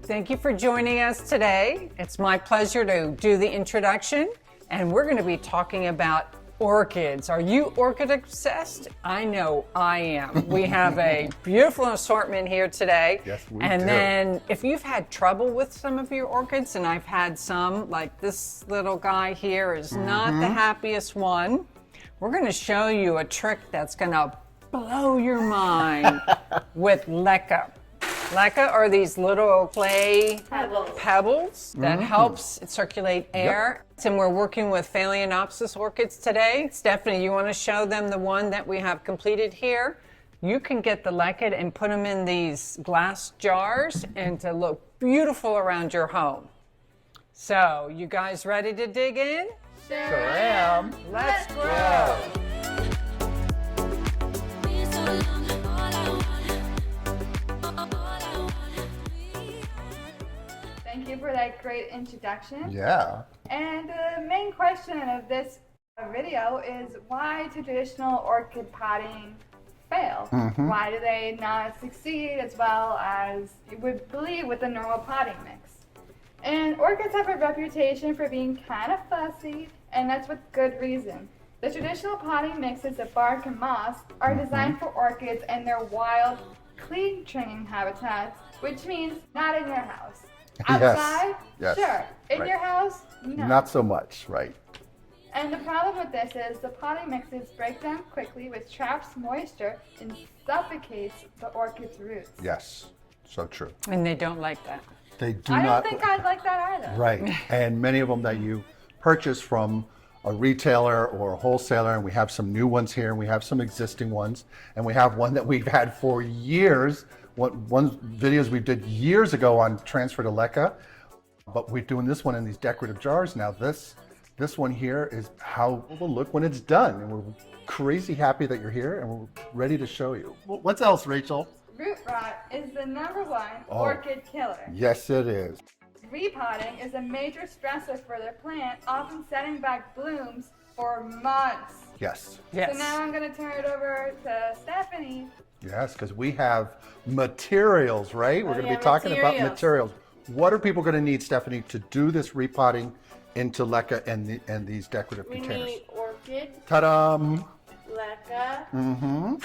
Thank you for joining us today. It's my pleasure to do the introduction, and we're going to be talking about orchids. Are you orchid obsessed? I know I am. We have a beautiful assortment here today. Yes, we and do. then if you've had trouble with some of your orchids, and I've had some, like this little guy here is not the happiest one, we're going to show you a trick that's going to blow your mind with LECA. LECA are these little clay pebbles that helps circulate air. And we're working with Phalaenopsis orchids today. Stephanie, you want to show them the one that we have completed here? You can get the LECA and put them in these glass jars and to look beautiful around your home. So, you guys ready to dig in? Sure am. Let's grow. Thank you for that great introduction. Yeah. And the main question of this video is why traditional orchid potting fail? Why do they not succeed as well as you would believe with a normal potting mix? And orchids have a reputation for being kind of fussy, and that's with good reason. The traditional potting mixes of bark and moss are designed for orchids and their wild, clean training habitats, which means not in your house. Outside? Yes. Sure. In Right. your house? No. Not so much, right? And the problem with this is the potting mixes break down quickly, which traps moisture and suffocates the orchid's roots. Yes. So true. And they don't like that. They do I not. don't think I'd like that either. Right. And many of them that you purchase from a retailer or a wholesaler, and we have some new ones here, and we have some existing ones, and we have one that we've had for years. One videos we did years ago on transfer to LECA, but we're doing this one in these decorative jars now. This one here is how it will look when it's done, and we're crazy happy that you're here, and we're ready to show you. What's else, Rachel? Root rot is the #1 orchid killer. Yes, it is. Repotting is a major stressor for the plant, often setting back blooms for months. Yes. Yes. So now I'm going to turn it over to Stephanie. Yes, because we have materials, right? We're going to be talking about materials. What are people going to need, Stephanie, to do this repotting into LECA and these decorative We containers? need orchid, Ta-da! LECA,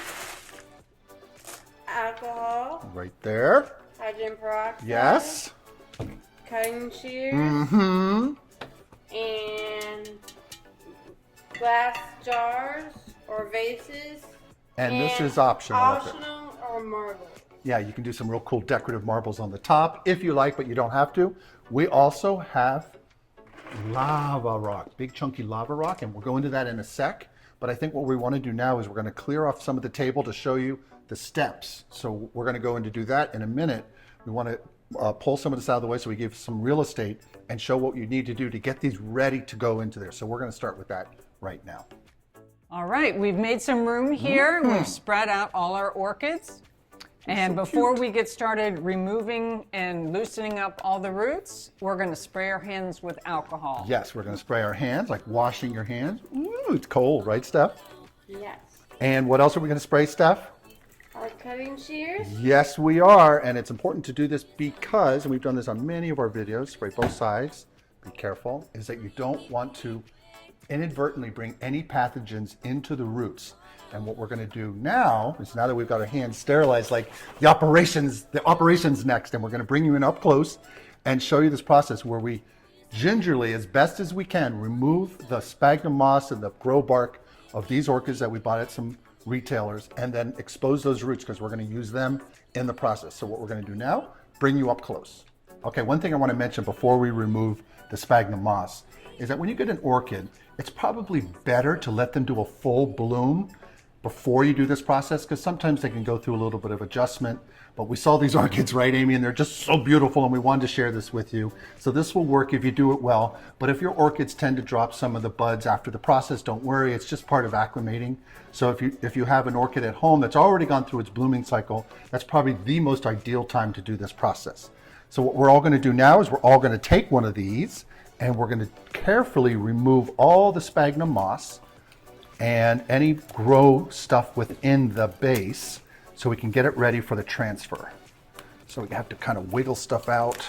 alcohol, Right there. hydrogen peroxide, Yes. cutting shears, Mm-hmm. and glass jars or vases. And this is optional. with it. Optional or marble. Yeah, you can do some real cool decorative marbles on the top if you like, but you don't have to. We also have lava rock, big chunky lava rock, and we'll go into that in a sec. But I think what we want to do now is we're going to clear off some of the table to show you the steps. So we're going to go in to do that in a minute. We want to pull some of this out of the way so we give some real estate and show what you need to do to get these ready to go into there. So we're going to start with that right now. All right, we've made some room here. We've spread out all our orchids. And before we get started removing and loosening up all the roots, we're going to spray our hands with alcohol. Yes, we're going to spray our hands, like washing your hands. Ooh, it's cold, right, Steph? Yes. And what else are we going to spray, Steph? Our cutting shears. Yes, we are. And it's important to do this because, and we've done this on many of our videos, spray both sides, be careful, is that you don't want to inadvertently bring any pathogens into the roots. And what we're going to do now is, now that we've got our hands sterilized, like the operation's next, and we're going to bring you in up close and show you this process where we gingerly, as best as we can, remove the sphagnum moss and the grow bark of these orchids that we bought at some retailers, and then expose those roots because we're going to use them in the process. So what we're going to do now, bring you up close. Okay, one thing I want to mention before we remove the sphagnum moss is that when you get an orchid, it's probably better to let them do a full bloom before you do this process, because sometimes they can go through a little bit of adjustment. But we saw these orchids, right, Amy, and they're just so beautiful, and we wanted to share this with you. So this will work if you do it well. But if your orchids tend to drop some of the buds after the process, don't worry, it's just part of acclimating. So if you have an orchid at home that's already gone through its blooming cycle, that's probably the most ideal time to do this process. So what we're all going to do now is we're all going to take one of these, and we're going to carefully remove all the sphagnum moss and any grow stuff within the base so we can get it ready for the transfer. So we have to kind of wiggle stuff out.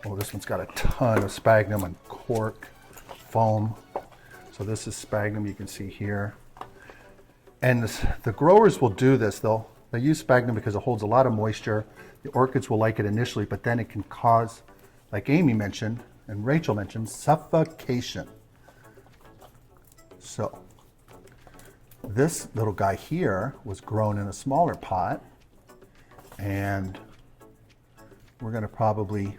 Oh, this one's got a ton of sphagnum and cork foam. So this is sphagnum, you can see here. And the growers will do this. They use sphagnum because it holds a lot of moisture. The orchids will like it initially, but then it can cause, like Amy mentioned and Rachel mentioned, suffocation. So this little guy here was grown in a smaller pot, and we're going to probably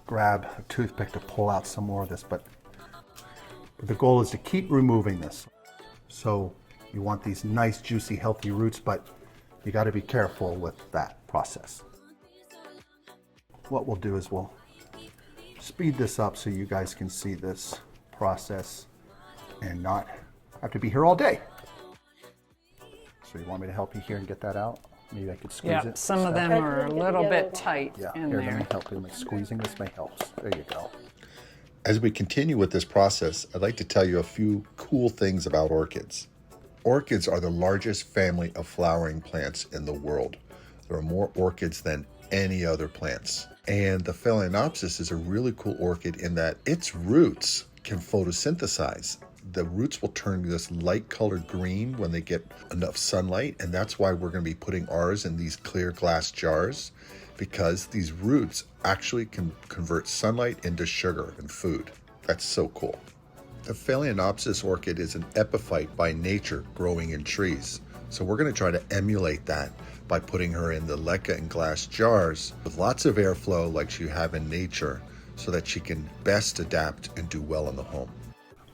grab a toothpick to pull out some more of this, but the goal is to keep removing this. So you want these nice, juicy, healthy roots, but you got to be careful with that process. What we'll do is we'll speed this up so you guys can see this process and not have to be here all day. So you want me to help you here and get that out? Maybe I could squeeze Yeah, it. some of them are a little bit tight Yeah, in here, let there. me help you. Squeezing this may help. There you go. As we continue with this process, I'd like to tell you a few cool things about orchids. Orchids are the largest family of flowering plants in the world. There are more orchids than any other plants. And the Phalaenopsis is a really cool orchid in that its roots can photosynthesize. The roots will turn this light colored green when they get enough sunlight, and that's why we're going to be putting ours in these clear glass jars, because these roots actually can convert sunlight into sugar and food. That's so cool. The Phalaenopsis orchid is an epiphyte by nature, growing in trees. So we're going to try to emulate that by putting her in the LECA and glass jars with lots of airflow like you have in nature, so that she can best adapt and do well in the home.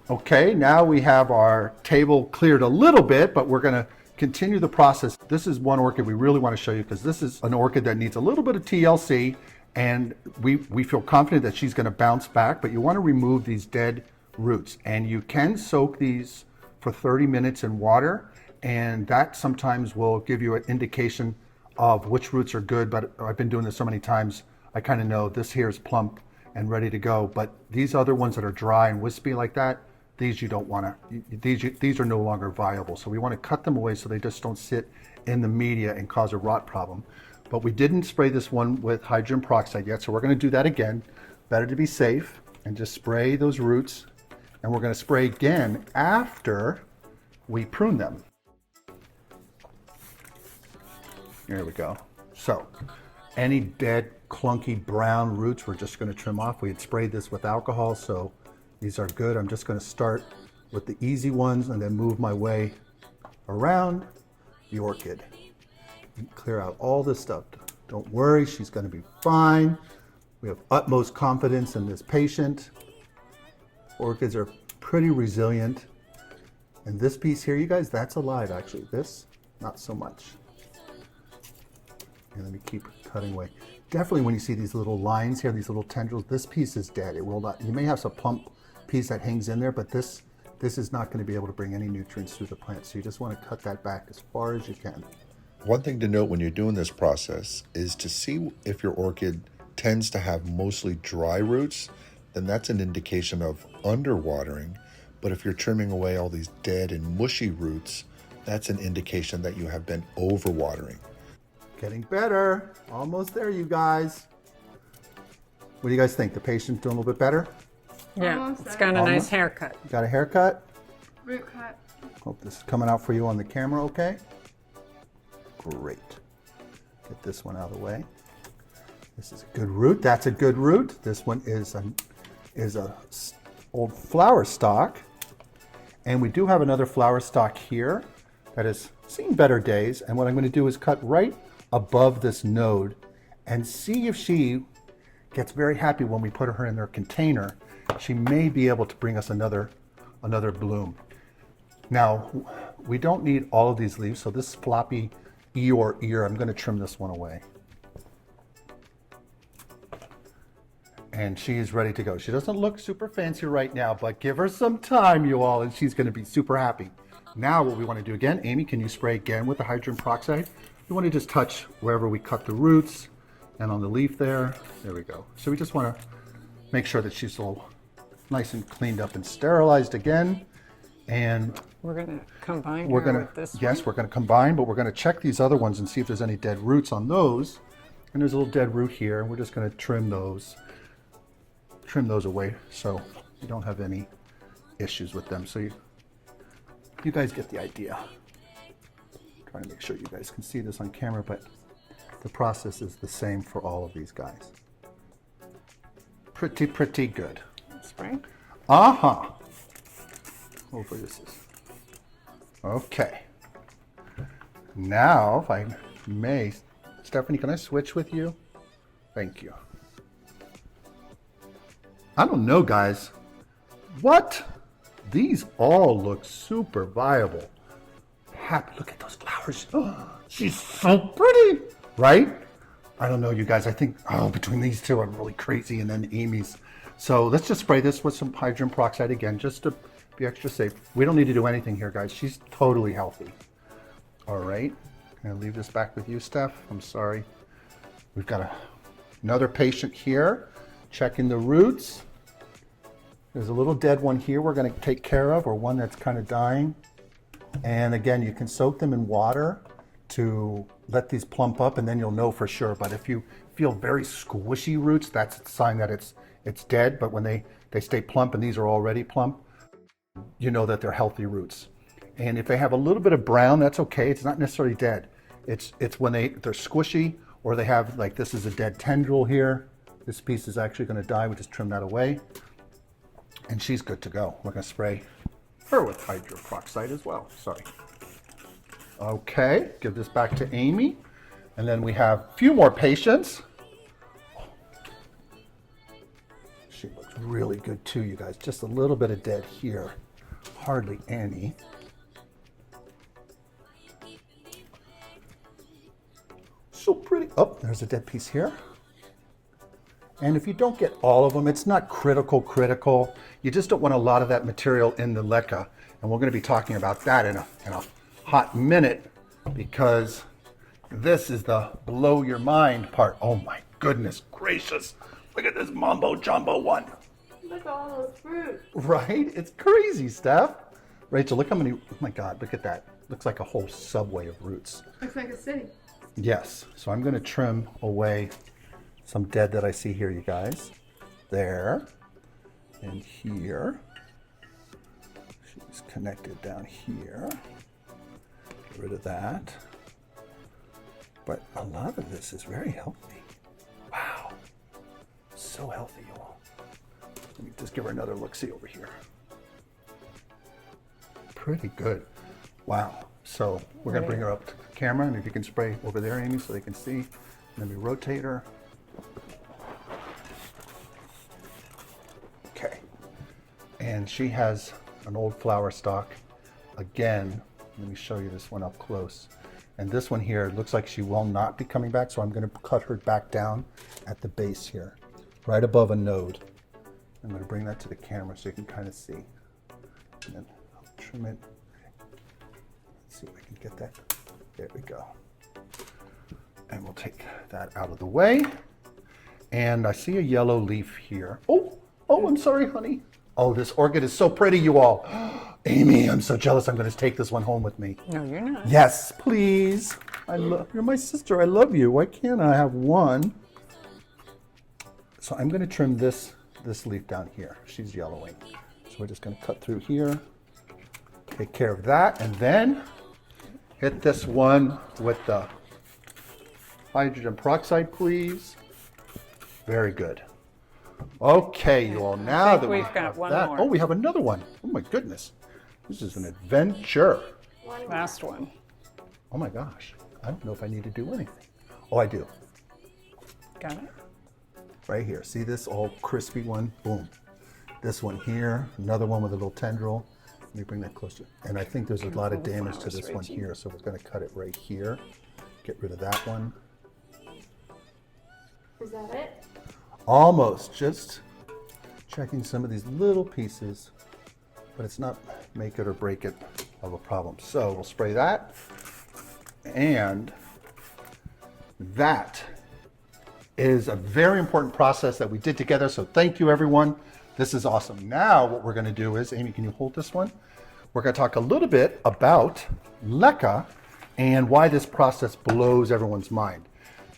Okay, now we have our table cleared a little bit, but we're going to continue the process. This is one orchid we really want to show you because this is an orchid that needs a little bit of TLC, and we feel confident that she's going to bounce back, but you want to remove these dead roots. And you can soak these for 30 minutes in water, and that sometimes will give you an indication of which roots are good, but I've been doing this so many times, I kind of know this here is plump and ready to go, but these other ones that are dry and wispy like that, these you don't want to, these are no longer viable. So we want to cut them away so they just don't sit in the media and cause a rot problem. But we didn't spray this one with hydrogen peroxide yet, so we're going to do that again. Better to be safe and just spray those roots. And we're going to spray again after we prune them. There we go. So any dead, clunky brown roots, we're just going to trim off. We had sprayed this with alcohol, so these are good. I'm just going to start with the easy ones and then move my way around the orchid. And clear out all this stuff. Don't worry, she's going to be fine. We have utmost confidence in this patient. Orchids are pretty resilient. And this piece here, you guys, that's alive actually. This, not so much. And let me keep cutting away. Definitely when you see these little lines here, these little tendrils, this piece is dead. It will not, you may have some plump piece that hangs in there, but this is not going to be able to bring any nutrients through the plant. So you just want to cut that back as far as you can. One thing to note when you're doing this process is to see if your orchid tends to have mostly dry roots, then that's an indication of underwatering. But if you're trimming away all these dead and mushy roots, that's an indication that you have been overwatering. Getting better. Almost there, you guys. What do you guys think? The patient doing a little bit better? Yeah, Almost it's there. got a nice haircut. Got a haircut? Root cut. Hope this is coming out for you on the camera okay. Great. Get this one out of the way. This is a good root. That's a good root. This one is a old flower stalk. And we do have another flower stalk here that has seen better days. And what I'm going to do is cut right above this node and see if she gets very happy when we put her in their container. She may be able to bring us another bloom. Now, we don't need all of these leaves, so this floppy Eeyore ear, I'm going to trim this one away. And she is ready to go. She doesn't look super fancy right now, but give her some time, you all, and she's going to be super happy. Now what we want to do again, Amy, can you spray again with the hydrogen peroxide? We want to just touch wherever we cut the roots and on the leaf there. There we go. So we just want to make sure that she's all nice and cleaned up and sterilized again. And We're going to combine we're her going with this to, yes, one. we're going to combine, but we're going to check these other ones and see if there's any dead roots on those. And there's a little dead root here. We're just going to trim those away so you don't have any issues with them. So you guys get the idea. Trying to make sure you guys can see this on camera, but the process is the same for all of these guys. Pretty good. That's right. Uh-huh. Hopefully this is okay. Now, if I may, Stephanie, can I switch with you? Thank you. I don't know, guys. What? These all look super viable. Happy. Look at those flowers. Oh, she's so pretty, right? I don't know, you guys. I think, between these two, I'm really crazy, and then Amy's. So let's just spray this with some hydrogen peroxide again, just to be extra safe. We don't need to do anything here, guys. She's totally healthy. All right. Can I leave this back with you, Steph? I'm sorry. We've got another patient here checking the roots. There's a little dead one here we're going to take care of, or one that's kind of dying. And again, you can soak them in water to let these plump up, and then you'll know for sure. But if you feel very squishy roots, that's a sign that it's dead. But when they stay plump, and these are already plump, you know that they're healthy roots. And if they have a little bit of brown, that's okay. It's not necessarily dead. It's when they're squishy, or they have, like, this is a dead tendril here. This piece is actually going to die. We just trim that away. And she's good to go. We're going to spray her with hydrogen peroxide as well. Sorry. Okay, give this back to Amy. And then we have a few more patients. She looks really good too, you guys. Just a little bit of dead here. Hardly any. So pretty. Oh, there's a dead piece here. And if you don't get all of them, it's not critical. You just don't want a lot of that material in the LECA. And we're going to be talking about that in a hot minute, because this is the blow your mind part. Oh my goodness gracious. Look at this mumbo jumbo one. Look at all those fruits. Right? It's crazy, Steph. Rachel, look how many, oh my God, look at that. Looks like a whole subway of roots. Looks like a city. Yes, so I'm going to trim away some dead that I see here, you guys. There, and here. She's connected down here. Get rid of that. But a lot of this is very healthy. Wow, so healthy, you all. Let me just give her another look-see over here. Pretty good. Wow. So we're going to bring her up to the camera, and if you can spray over there, Amy, so they can see. And then we rotate her. Okay. And she has an old flower stalk. Again, let me show you this one up close. And this one here looks like she will not be coming back, so I'm going to cut her back down at the base here, right above a node. I'm going to bring that to the camera so you can kind of see. And then I'll trim it. Let's see if I can get that. There we go. And we'll take that out of the way. And I see a yellow leaf here. Oh, I'm sorry, honey. Oh, this orchid is so pretty, you all. Amy, I'm so jealous. I'm going to take this one home with me. No, you're not. Yes, please. You're my sister. I love you. Why can't I have one? So I'm going to trim this leaf down here. She's yellowing. So we're just going to cut through here, take care of that, and then hit this one with the hydrogen peroxide, please. Very good. Okay, you all. Now that we've got one that, more. oh, we have another one. Oh my goodness, this is an adventure. Last one. Oh my gosh, I don't know if I need to do anything. Oh, I do. Got it? Right here. See this all crispy one? Boom. This one here, another one with a little tendril. Let me bring that closer. And I think there's a lot of damage to this one here, so we're going to cut it right here. Get rid of that one. Is that it? Almost. Just checking some of these little pieces, but it's not make it or break it of a problem. So we'll spray that. And that is a very important process that we did together. So thank you, everyone. This is awesome. Now what we're going to do is, Amy, can you hold this one? We're going to talk a little bit about LECA and why this process blows everyone's mind.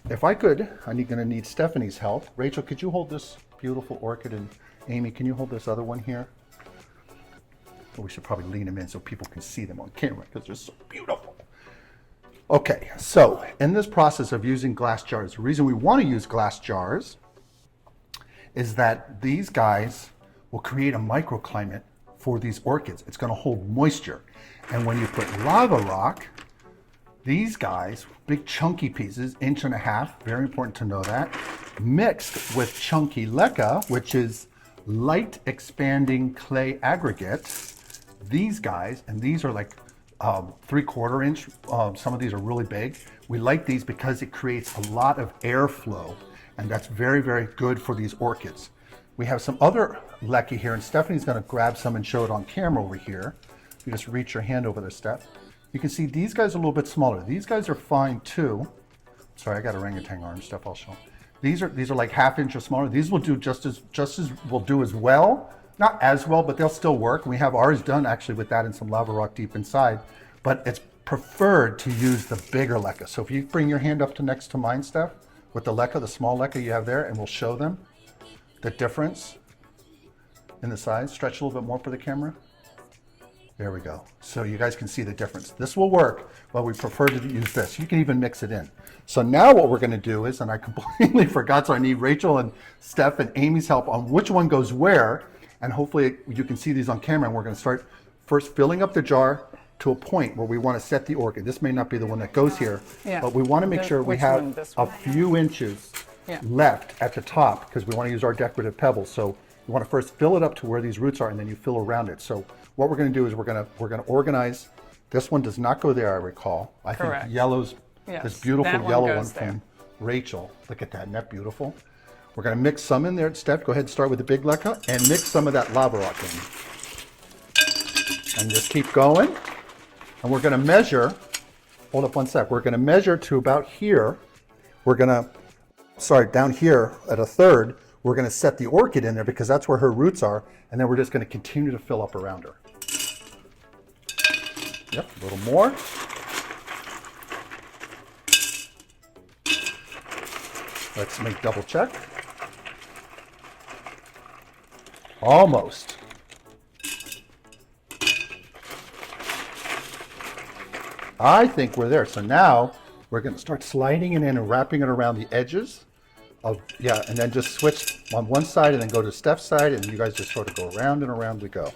if I could, I'm going to need Stephanie's help. Rachel, could you hold this beautiful orchid? And Amy, can you hold this other one here? We should probably lean them in so people can see them on camera because they're so beautiful. Okay, so in this process of using glass jars, the reason we want to use glass jars is that these guys will create a microclimate for these orchids. It's going to hold moisture. And when you put lava rock, these guys, big chunky pieces, 1.5 inch, very important to know that, mixed with chunky LECA, which is light expanding clay aggregate. These guys, and these are like 3/4 inch, some of these are really big. We like these because it creates a lot of airflow, and that's very, very good for these orchids. We have some other LECA here, and Stephanie's going to grab some and show it on camera over here. You just reach your hand over there, Steph. You can see these guys are a little bit smaller. These guys are fine too. Sorry, I got orangutan arm stuff. I'll show. These are like 1/2 inch or smaller. These will do just as will do as well. Not as well, but they'll still work. We have ours done actually with that and some lava rock deep inside. But it's preferred to use the bigger LECA. So if you bring your hand up to next to mine, Steph, with the LECA, the small LECA you have there, and we'll show them the difference in the size. Stretch a little bit more for the camera. There we go. So you guys can see the difference. This will work, but we prefer to use this. You can even mix it in. So now what we're going to do is, and I completely forgot, so I need Rachel and Steph and Amy's help on which one goes where, and hopefully you can see these on camera, and we're going to start first filling up the jar to a point where we want to set the orchid. This may not be the one that goes here, but we want to make sure we have a few inches left at the top because we want to use our decorative pebbles. So you want to first fill it up to where these roots are, and then you fill around it. So what we're going to do is we're going to organize. This one does not go there, I recall. I think yellow's this beautiful yellow one from Rachel. Look at that, isn't that beautiful? We're going to mix some in there. Steph, go ahead and start with the big LECA and mix some of that lava rock in. And just keep going. And we're going to measure, hold up one sec, we're going to measure to about here. We're going to, sorry, down here at 1/3, we're going to set the orchid in there because that's where her roots are. And then we're just going to continue to fill up around her. Yep, a little more. Let's make double check. Almost. I think we're there. So now we're going to start sliding it in and wrapping it around the edges of, and then just switch on one side and then go to Steph's side, and you guys just sort of go around and around we go.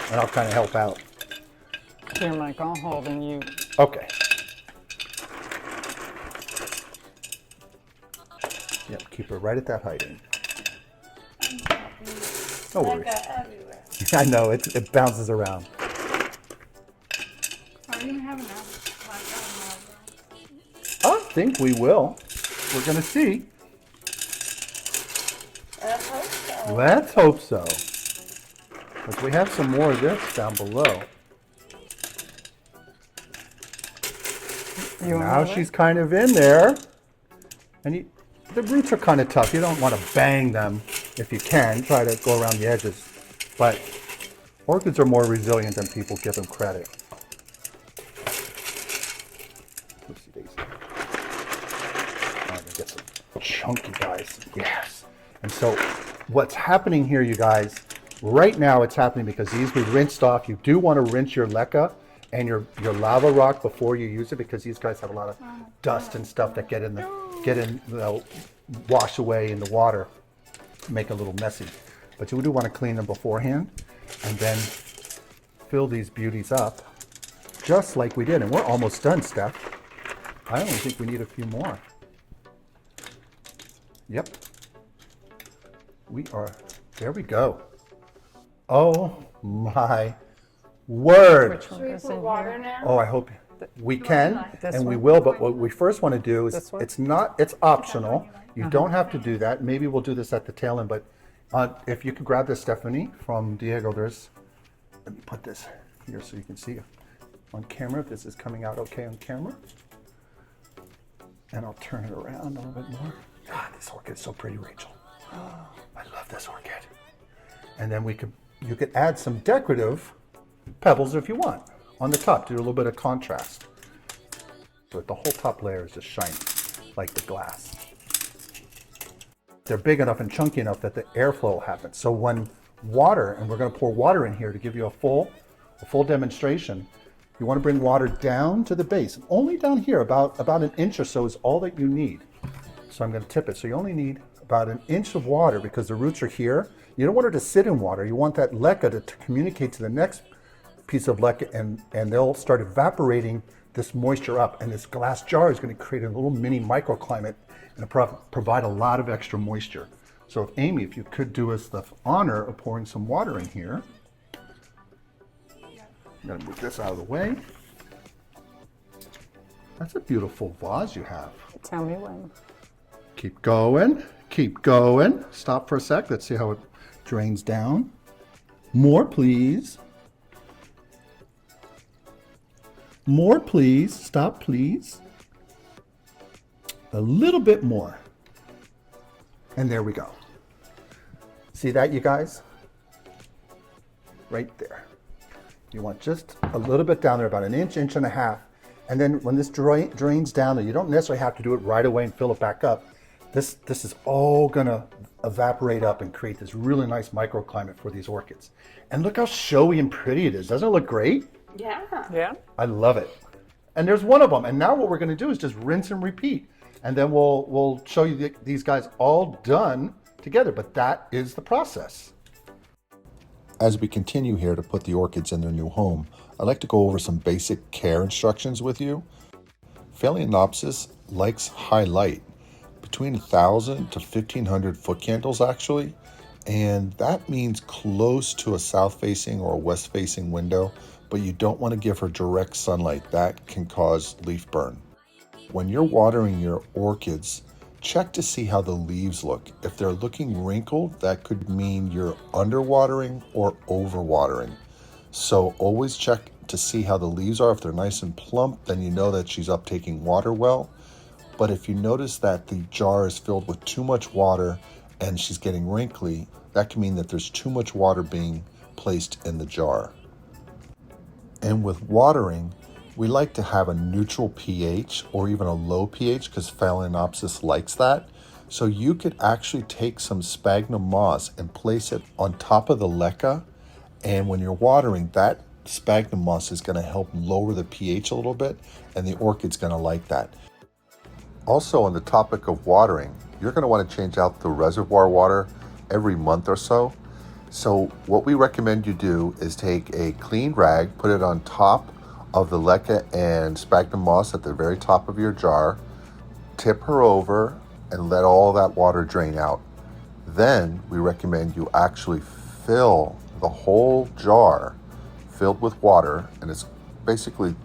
And I'll kind of help out. Here, Mike, I'll hold and you. Okay. Yep, keep it right at that height. No worries. Everywhere. I know, it bounces around. Are you gonna have enough? I think we will. We're going to see. I hope so. Let's hope so. Because we have some more of this down below. Now she's kind of in there. And the roots are kind of tough. You don't want to bang them if you can. Try to go around the edges. But orchids are more resilient than people give them credit. Oopsie daisy. I'm going to get some chunky guys. Yes. And so what's happening here, you guys, right now it's happening because these we rinsed off. You do want to rinse your LECA and your lava rock before you use it because these guys have a lot of dust and stuff that get in wash away in the water, make it a little messy. But you do want to clean them beforehand and then fill these beauties up just like we did. And we're almost done, Steph. I only think we need a few more. Yep. We are, there we go. Oh my word. Should we put water now? Oh, I hope we can, and we will, but what we first want to do is, it's optional. You don't have to do that. Maybe we'll do this at the tail end, but if you could grab this, Stephanie, from Diego, let me put this here so you can see on camera if this is coming out okay on camera. And I'll turn it around a little bit more. God, this orchid is so pretty, Rachel. I love this orchid. And then you could add some decorative pebbles if you want on the top to do a little bit of contrast. So the whole top layer is just shiny. like the glass. They're big enough and chunky enough that the airflow will happen. So when water, and we're going to pour water in here to give you a full demonstration, you want to bring water down to the base. Only down here, about an inch or so is all that you need. So I'm going to tip it. So you only need about an inch of water because the roots are here. You don't want it to sit in water. You want that LECA to communicate to the next piece of LECA, and they'll start evaporating this moisture up. And this glass jar is going to create a little mini microclimate and provide a lot of extra moisture. So Amy, if you could do us the honor of pouring some water in here. I'm going to move this out of the way. That's a beautiful vase you have. Tell me when. Keep going, keep going. Stop for a sec. Let's see how it drains down. More, please. More, please. Stop, please. A little bit more. And there we go. See that, you guys? Right there. You want just a little bit down there, about an inch, inch and a half. And then when this drains down there, you don't necessarily have to do it right away and fill it back up. This is all gonna evaporate up and create this really nice microclimate for these orchids. And look how showy and pretty it is. Doesn't it look great? Yeah. Yeah. I love it. And there's one of them. And now what we're gonna do is just rinse and repeat. And then we'll show you these guys all done together. But that is the process. As we continue here to put the orchids in their new home, I'd like to go over some basic care instructions with you. Phalaenopsis likes high light, between 1,000 to 1,500 foot candles actually, and that means close to a south-facing or a west-facing window, but you don't want to give her direct sunlight. That can cause leaf burn. When you're watering your orchids, check to see how the leaves look. If they're looking wrinkled, that could mean you're underwatering or overwatering. So always check to see how the leaves are. If they're nice and plump, then you know that she's uptaking water well. But if you notice that the jar is filled with too much water and she's getting wrinkly, that can mean that there's too much water being placed in the jar. And with watering, we like to have a neutral pH or even a low pH because Phalaenopsis likes that. So you could actually take some sphagnum moss and place it on top of the LECA. And when you're watering, that sphagnum moss is going to help lower the pH a little bit, and the orchid's going to like that. Also, on the topic of watering, you're going to want to change out the reservoir water every month or so. So what we recommend you do is take a clean rag, put it on top of the LECA and sphagnum moss at the very top of your jar, tip her over, and let all that water drain out. Then we recommend you actually fill the whole jar filled with water, and it's basically,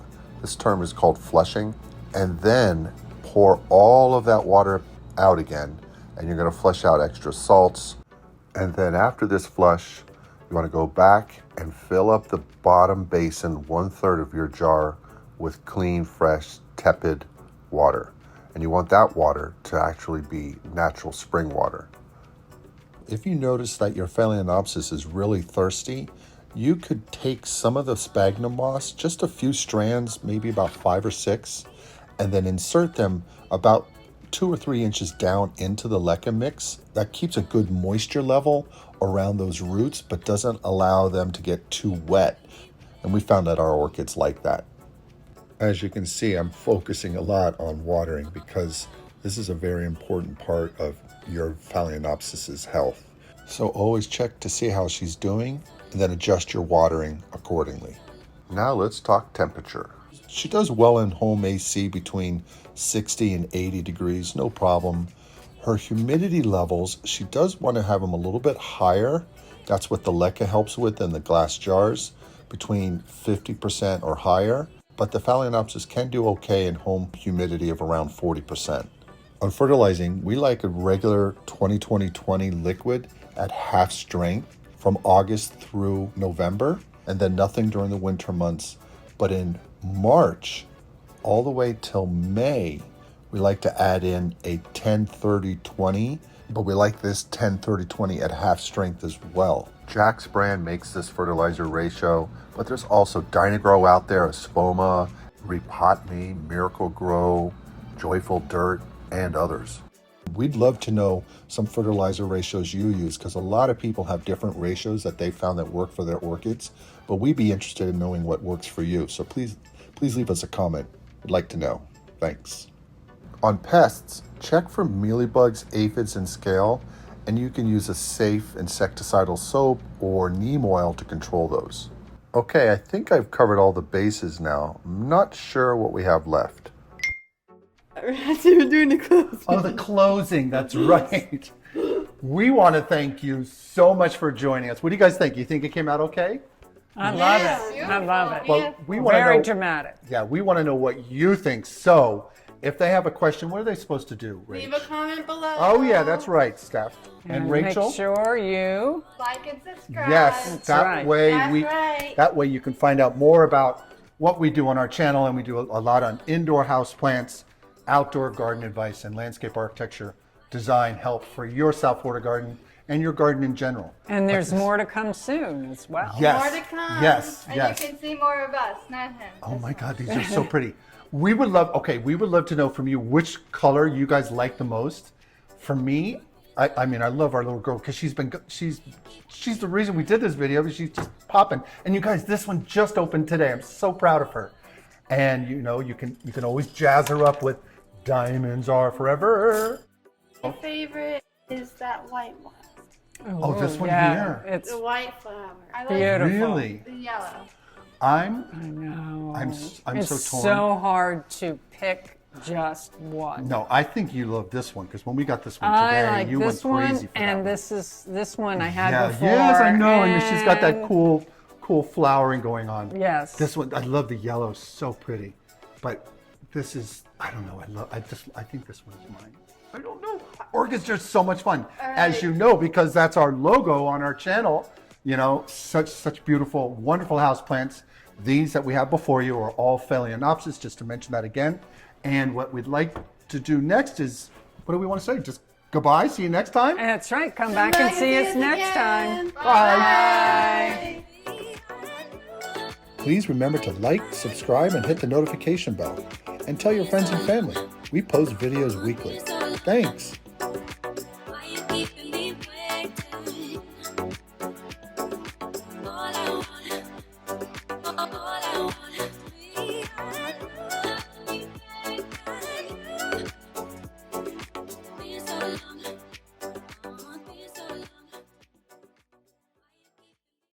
this term is called flushing, and then pour all of that water out again, and you're going to flush out extra salts. And then after this flush, you want to go back and fill up the bottom basin, 1/3 of your jar, with clean, fresh, tepid water. And you want that water to actually be natural spring water. If you notice that your Phalaenopsis is really thirsty, you could take some of the sphagnum moss, just a few strands, maybe about 5 or 6, and then insert them about 2 or 3 inches down into the LECA mix. That keeps a good moisture level around those roots, but doesn't allow them to get too wet. And we found that our orchids like that. As you can see, I'm focusing a lot on watering because this is a very important part of your Phalaenopsis' health. So always check to see how she's doing and then adjust your watering accordingly. Now let's talk temperature. She does well in home AC between 60 and 80 degrees, no problem. Her humidity levels, she does want to have them a little bit higher. That's what the LECA helps with in the glass jars, between 50% or higher. But the Phalaenopsis can do okay in home humidity of around 40%. On fertilizing, we like a regular 20-20-20 liquid at half strength from August through November, and then nothing during the winter months. But in March, all the way till May, we like to add in a 10-30-20, but we like this 10-30-20 at half strength as well. Jack's brand makes this fertilizer ratio, but there's also Dynagrow out there, Espoma, Repot Me, Miracle Grow, Joyful Dirt, and others. We'd love to know some fertilizer ratios you use, because a lot of people have different ratios that they found that work for their orchids, but we'd be interested in knowing what works for you. So please leave us a comment. We'd like to know. Thanks. On pests, check for mealybugs, aphids, and scale, and you can use a safe insecticidal soap or neem oil to control those. Okay, I think I've covered all the bases now. I'm not sure what we have left. We're doing the closing. Oh, the closing. That's right. We want to thank you so much for joining us. What do you guys think? You think it came out okay? I love it. I love it. Well, we want to Very know. dramatic. Yeah, we want to know what you think. So, if they have a question, what are they supposed to do? Rach? Leave a comment below. Oh yeah, that's right, Steph. And Rachel. Make sure you. Like and subscribe. Yes, that right. way That's right. that way you can find out more about what we do on our channel, and we do a lot on indoor house plants, outdoor garden advice, and landscape architecture design help for your South Florida garden and your garden in general. And there's more to come soon as well. Yes. More to come. Yes. And Yes. you can see more of us, not him. Oh my God, these are so pretty. We would love to know from you which color you guys like the most. For me, I mean, I love our little girl because she's the reason we did this video, because she's just popping. And you guys, this one just opened today. I'm so proud of her. And you know, you can always jazz her up with diamonds are forever. My favorite is that white one. Oh, this one yeah, here. It's The white flower. I like beautiful. Really? the yellow. I know. I'm it's so torn. so hard to pick just one. No, I think you love this one because when we got this one I today, like you this went crazy one, for and that this one I had yeah, before. yes, I know, and she's got that and- cool flowering going on. Yes. This one, I love the yellow, so pretty. But this is, I don't know, I think this one is mine. I don't know. Orchids are so much fun, as you know, because that's our logo on our channel. You know, such beautiful, wonderful houseplants. These that we have before you are all Phalaenopsis, just to mention that again. And what we'd like to do next is, what do we want to say? Just goodbye, see you next time. That's right. Come back and see us next time. Bye. Please remember to like, subscribe, and hit the notification bell. And tell your friends and family. We post videos weekly. Thanks.